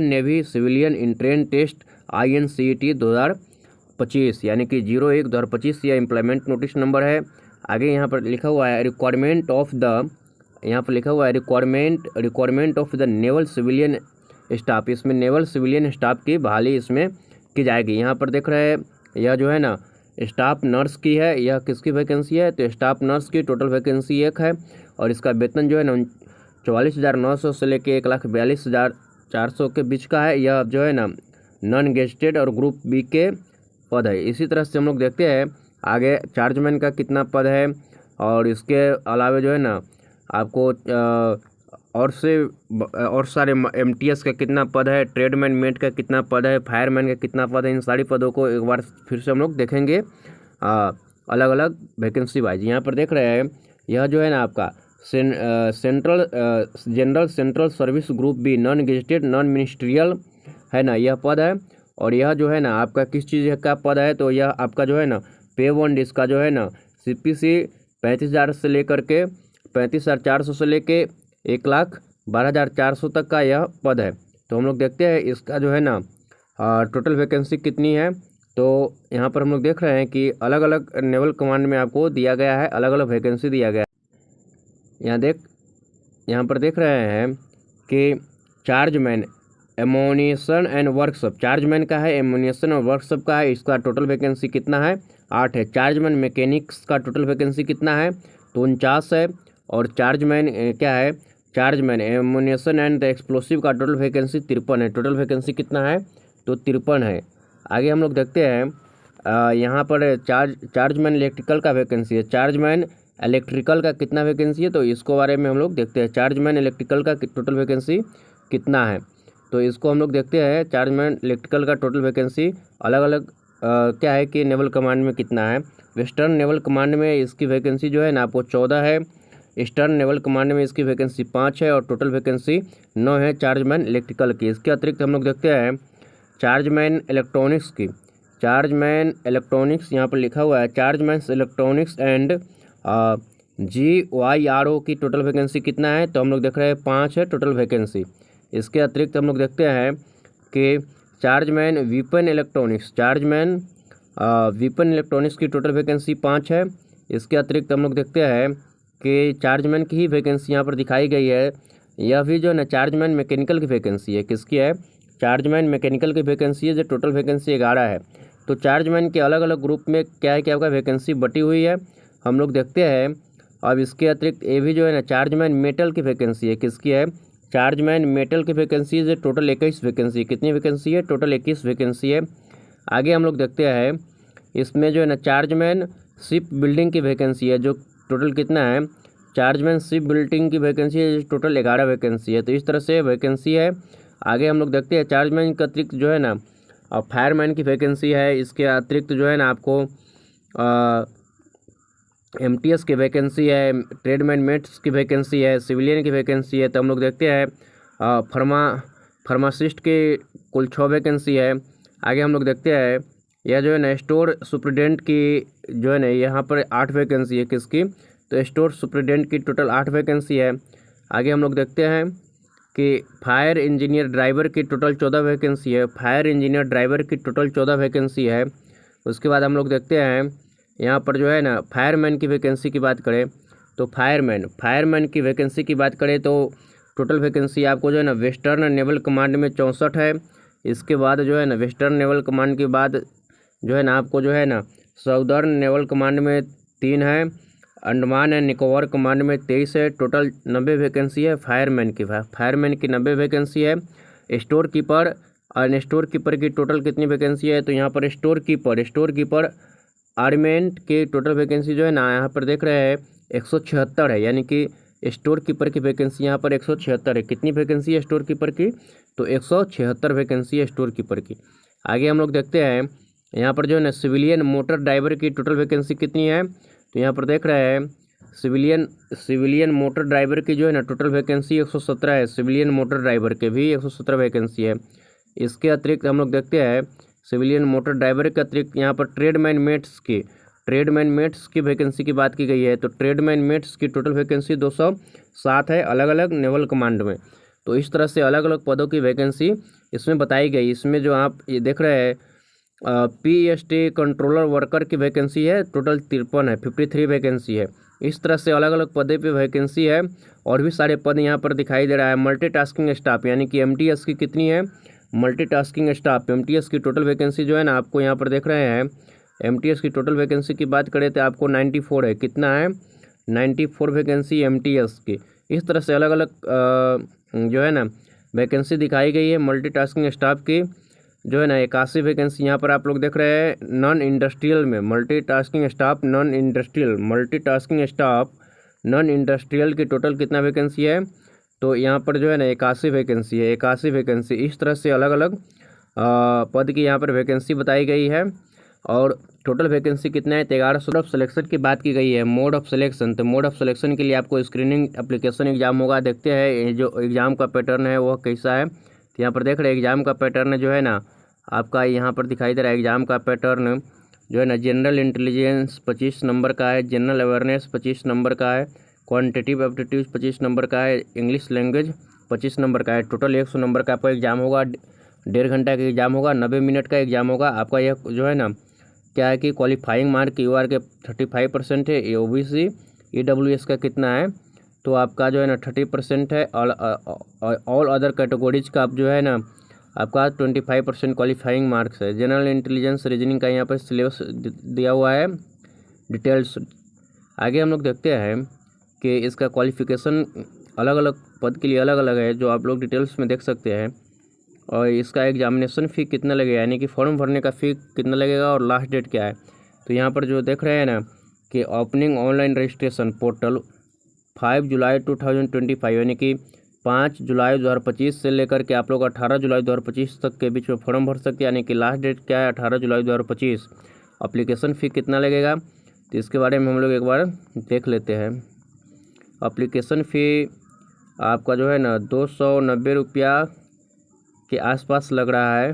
Navy civilian इंट्रेन test INCET 2025 यानी कि 01/2025 यह इम्प्लीमेंट नोटिस नंबर है। आगे यहाँ पर लिखा हुआ है रिक्वायरमेंट ऑफ द, यहाँ पर लिखा हुआ है requirement of the naval civilian staff. इसमें नेवल सिविलियन स्टाफ की बहाली इसमें की जाएगी। यहाँ पर देख रहे हैं यह जो है ना स्टाफ नर्स की है। यह किसकी वैकेंसी है? तो स्टाफ नर्स की टोटल वैकेंसी 1 है और इसका वेतन जो है ना 44,900 से लेके 1,42,400 के बीच का है। यह जो है ना नॉन गेजेटेड और ग्रुप बी के पद है। इसी तरह से हम लोग देखते हैं आगे चार्जमैन का कितना पद है और इसके अलावा जो है ना आपको और सारे MTS का कितना पद है, ट्रेडमैन मेट का कितना पद है, फायरमैन का कितना पद है। इन सारी पदों को एक बार फिर से हम लोग देखेंगे अलग अलग वैकेंसी वाइज। यहाँ पर देख रहे हैं यह जो है ना आपका general central service group B non gazetted non ministerial है ना, यह पद है। और यह जो है ना आपका किस चीज़ का पद है? तो यह आपका जो है ना पे बॉन्ड इसका जो है ना CPC 35,000 से लेकर के 35,400 से लेके 1,12,400 तक का यह पद है। तो हम लोग देखते हैं इसका जो है ना टोटल वैकेंसी कितनी है। तो यहाँ पर हम लोग देख रहे हैं कि अलग अलग नेवल कमांड में आपको दिया गया है, अलग अलग वैकेंसी दिया गया है। यहाँ पर देख रहे हैं कि chargeman ammunition and workshop, chargeman का है, एमोनिशन और वर्कशॉप का है। इसका टोटल वैकेंसी कितना है? 8 है। चार्जमैन मैकेनिक्स का टोटल वैकेंसी कितना है? तो 49 है। और चार्जमैन क्या है? चार्जमैन एमोनिशन एंड एक्सप्लोसिव का टोटल वैकेंसी 53 है। टोटल वैकेंसी कितना है? तो 53 है। आगे हम लोग देखते हैं यहाँ पर चार्जमैन इलेक्ट्रिकल का वैकेंसी है। चार्जमैन इलेक्ट्रिकल का कितना वैकेंसी है? तो इसको बारे में हम लोग देखते हैं चार्जमैन इलेक्ट्रिकल का टोटल वैकेंसी कितना है। तो इसको हम लोग देखते हैं चार्जमैन इलेक्ट्रिकल का टोटल वैकेंसी अलग अलग क्या है कि नेवल कमांड में कितना है। वेस्टर्न नेवल कमांड में इसकी वैकेंसी जो है ना आपको 14 है। ईस्टर्न नेवल कमांड में इसकी वैकेंसी 5 है और टोटल वैकेंसी 9 है चार्जमैन इलेक्ट्रिकल की। इसके अतिरिक्त हम लोग देखते हैं चार्जमैन इलेक्ट्रॉनिक्स की। चार्जमैन इलेक्ट्रॉनिक्स यहाँ पर लिखा हुआ है चार्जमैन इलेक्ट्रॉनिक्स एंड GYRO की टोटल वैकेंसी कितना है? तो हम लोग देख रहे हैं 5 है टोटल वैकेंसी। इसके अतिरिक्त हम लोग देखते हैं कि chargeman weapon electronics, chargeman weapon electronics की टोटल वैकेंसी 5 है। इसके अतिरिक्त हम लोग देखते हैं कि चार्जमैन की ही वैकेंसी यहाँ पर दिखाई गई है। यह भी जो है ना चार्जमैन मैकेनिकल की वैकेंसी है। किसकी है? चार्जमैन मैकेनिकल की वैकेंसी है जो टोटल वैकेंसी 11 है। तो चार्जमैन के अलग अलग ग्रुप में क्या है कि आपका वैकेंसी बटी हुई है, हम लोग देखते हैं। अब इसके अतिरिक्त ये भी जो है ना चार्जमैन मेटल की वैकेंसी है। किसकी है? चार्जमैन मेटल की वैकेंसी है टोटल 21 वैकेंसी। कितनी वैकेंसी है? टोटल 21 वैकेंसी है। आगे हम लोग देखते हैं इसमें जो है ना चार्जमैन शिप बिल्डिंग की वैकेंसी है जो टोटल कितना है? चार्जमैन शिप बिल्डिंग की वैकेंसी है टोटल 11 वैकेंसी है। तो इस तरह से वैकेंसी है। आगे हम लोग देखते हैं चार्जमैन के अतिरिक्त जो है ना फायरमैन की वैकेंसी है। इसके अतिरिक्त जो है ना आपको MTS की वैकेंसी है, ट्रेडमैन मेट्स की वैकेंसी है, सिविलियन की वैकेंसी है। तो हम लोग देखते हैं फार्मासिस्ट की कुल 6 वैकेंसी है। आगे हम लोग देखते हैं यह जो है ना स्टोर सुप्रिटेंडेंट की जो है ना यहाँ पर 8 वैकेंसी है। किसकी? तो स्टोर सुप्रिटेंडेंट की टोटल 8 वैकेंसी है। आगे हम लोग देखते हैं कि फायर इंजीनियर ड्राइवर की टोटल 14 वैकेंसी है। फायर इंजीनियर ड्राइवर की टोटल 14 वैकेंसी है। उसके बाद हम लोग देखते हैं यहाँ पर जो है ना फायरमैन की वैकेंसी की बात करें तो फायरमैन की वैकेंसी की बात करें तो टोटल वैकेंसी आपको जो है ना वेस्टर्न नेवल कमांड में 64 है। इसके बाद जो है ना वेस्टर्न नेवल कमांड के बाद जो है ना आपको जो है ना साउदर्न नेवल कमांड में 3 है। अंडमान एंड निकोबार कमांड में 23 है। टोटल 90 वैकेंसी है फायरमैन की 90 वैकेंसी है। स्टोर कीपर और स्टोर कीपर की टोटल कितनी वैकेंसी है? तो यहाँ पर स्टोर कीपर आर्मेंट की टोटल वैकेंसी जो है ना यहाँ पर देख रहे हैं 176 है। यानी कि स्टोर कीपर की वैकेंसी यहाँ पर 176 है। कितनी वैकेंसी है स्टोर कीपर की? तो 176 वैकेंसी है स्टोर कीपर की। आगे हम लोग देखते हैं यहाँ पर जो है ना सिविलियन मोटर ड्राइवर की टोटल वैकेंसी कितनी है? तो यहाँ पर देख रहे हैं सिविलियन मोटर ड्राइवर की जो है ना टोटल वैकेंसी 117 है। सिविलियन मोटर ड्राइवर के भी 117 वैकेंसी है। इसके अतिरिक्त हम लोग देखते हैं सिविलियन मोटर ड्राइवर के अतिरिक्त यहाँ पर ट्रेडमैन मेट्स की वैकेंसी की बात की गई है। तो ट्रेडमैन मेट्स की टोटल वैकेंसी 207 है अलग अलग नेवल कमांड में। तो इस तरह से अलग अलग पदों की वैकेंसी इसमें बताई गई। इसमें जो आप ये देख रहे हैं PST कंट्रोलर वर्कर की वैकेंसी है, टोटल 53 है, 53 वैकेंसी है। इस तरह से अलग अलग पदे पे वैकेंसी है और भी सारे पद यहाँ पर दिखाई दे रहा है। मल्टीटास्किंग स्टाफ यानी कि MTS की कितनी है, मल्टीटास्किंग स्टाफ MTS की टोटल वैकेंसी जो है ना आपको यहाँ पर देख रहे हैं। MTS की टोटल वैकेंसी की बात करें तो आपको 94 है, कितना है 94 वैकेंसी MTS की। इस तरह से अलग अलग जो है ना वैकेंसी दिखाई गई है। मल्टीटास्किंग स्टाफ की जो है ना 81 वैकेंसी यहाँ पर आप लोग देख रहे हैं। नॉन इंडस्ट्रियल में multitasking staff non industrial, multitasking staff non industrial की टोटल कितना वैकेंसी है, तो यहाँ पर जो है ना 81 वैकेंसी है, 81 वैकेंसी। इस तरह से अलग अलग पद की यहाँ पर वैकेंसी बताई गई है और टोटल वैकेंसी कितना है 1100। मोड ऑफ सिलेक्शन की बात की गई है, मोड ऑफ सिलेक्शन। तो मोड ऑफ सिलेक्शन के लिए आपको स्क्रीनिंग एप्लीकेशन एग्जाम होगा। देखते हैं ये जो एग्ज़ाम का पैटर्न है वह कैसा है। तो यहाँ पर देख रहे हैं एग्ज़ाम का पैटर्न जो है ना आपका यहाँ पर दिखाई दे रहा है। एग्ज़ाम का पैटर्न जो है ना जनरल इंटेलिजेंस 25 नंबर का है, जनरल अवेयरनेस 25 नंबर का है, क्वान्टिटेटिव एप्टीट्यूड 25 नंबर का है, इंग्लिश लैंग्वेज 25 नंबर का है। टोटल 100 नंबर का आपका एग्ज़ाम होगा। 1.5 घंटा का एग्ज़ाम होगा, 90 मिनट का एग्ज़ाम होगा आपका। यह जो है ना क्या है कि क्वालिफाइंग मार्क UR के 35% है, OBC EWS का कितना है, तो आपका जो है ना 30% है। ऑल अदर कैटेगरीज का आप जो है ना आपका 25% क्वालिफाइंग मार्क्स है। जनरल इंटेलिजेंस रीजनिंग का यहाँ पर सिलेबस दिया हुआ है डिटेल्स। आगे हम लोग देखते हैं कि इसका क्वालिफिकेशन अलग अलग पद के लिए अलग अलग है, जो आप लोग डिटेल्स में देख सकते हैं। और इसका एग्जामिनेशन फ़ी कितना लगेगा यानी कि फॉर्म भरने का फ़ी कितना लगेगा और लास्ट डेट क्या है। तो यहाँ पर जो देख रहे हैं ना कि ओपनिंग ऑनलाइन रजिस्ट्रेशन पोर्टल 5 जुलाई 2025 यानी कि 5 जुलाई 2025 से लेकर के आप लोग 18 जुलाई 2025 तक के बीच में फॉर्म भर सकते हैं। यानी कि लास्ट डेट क्या है 18 जुलाई 2025। अप्लीकेशन फ़ी कितना लगेगा तो इसके बारे में हम लोग एक बार देख लेते हैं। अप्लीकेशन फ़ी आपका जो है ना 290 रुपया के आसपास लग रहा है।